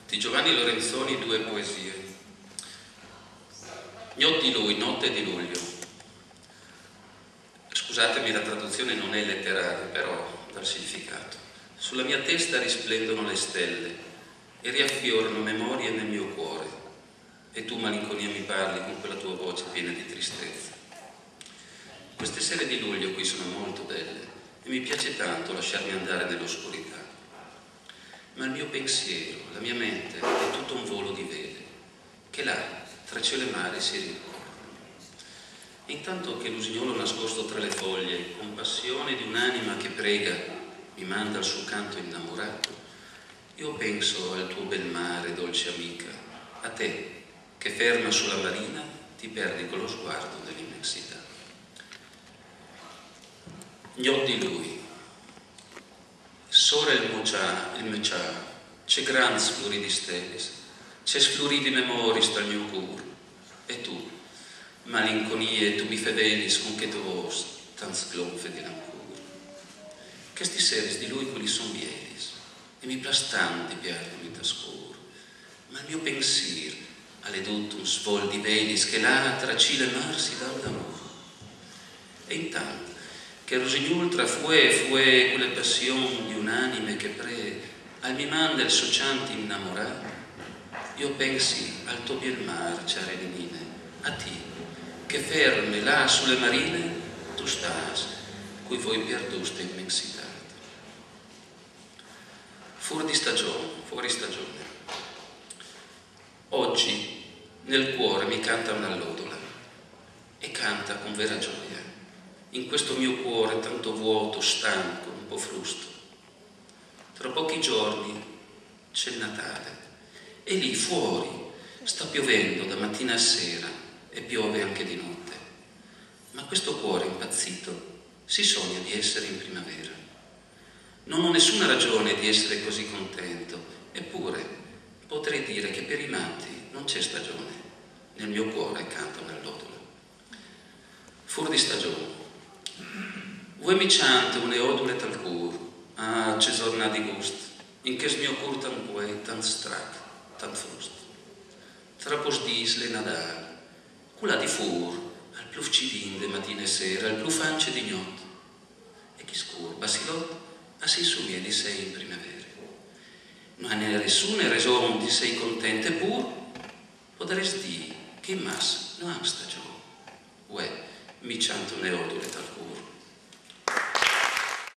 Di Giovanni Lorenzoni, 2 poesie. Gnot di lui, notte di luglio. Scusatemi, la traduzione non è letteraria, però dal significato. Sulla mia testa risplendono le stelle e riaffiorano memorie nel mio cuore. E tu, malinconia, mi parli con quella tua voce piena di tristezza. Queste sere di luglio qui sono molto belle e mi piace tanto lasciarmi andare nell'oscurità. Ma il mio pensiero, la mia mente è tutto un volo di vele che là, tra cielo e mare, si rincorrono. E intanto che l'usignolo nascosto tra le foglie, con passione di un'anima che prega, mi manda il suo canto innamorato, io penso al tuo bel mare, dolce amica, a te che ferma sulla marina ti perdi con lo sguardo dell'immensità. Gnot di lui. Sora il mecià, c'è gran sfluri di stelle, c'è sfluri di memoris dal mio cur, e tu, malinconie, tu mi fedelis con che tu vos, tans glonfe di l'ancur. Che sti seres di lui quelli son vielis, e mi plastan di piarmi tascur, ma il mio pensir alle duttum svol di velis che là tra cielo e mar si dà d'amor. E intanto che rosignol tra fue quelle passion di un'anime che al mi manda il sociante innamorato, io pensi al tuo bel mar, ciare menine, a ti, che ferme là sulle marine, tu stas, cui voi perduste immensità. Fuori stagione. Oggi nel cuore mi canta un'allodola e canta con vera gioia. In questo mio cuore tanto vuoto, stanco, un po' frusto. Tra pochi giorni c'è il Natale e lì fuori sta piovendo da mattina a sera e piove anche di notte. Ma questo cuore impazzito si sogna di essere in primavera. Non ho nessuna ragione di essere così contento, eppure potrei dire che per i matti non c'è stagione. Nel mio cuore canta un'allodola. Fuori di stagione. Voi mi ciante une odule tal cur, c'è giorna di gust, in che mio cur tan quei, tan strac, tan frust. Tra pos dis le Nadal, quella di fur, al più cidin de mattina e sera, al più fance di gnot. E chi scur, basilot, assi sumie di sei in primavera. Non ne nessuna ragione di sei contente, pur potresti dire che in mas non ha stagione. Uè, mi ciante une odule tal cur.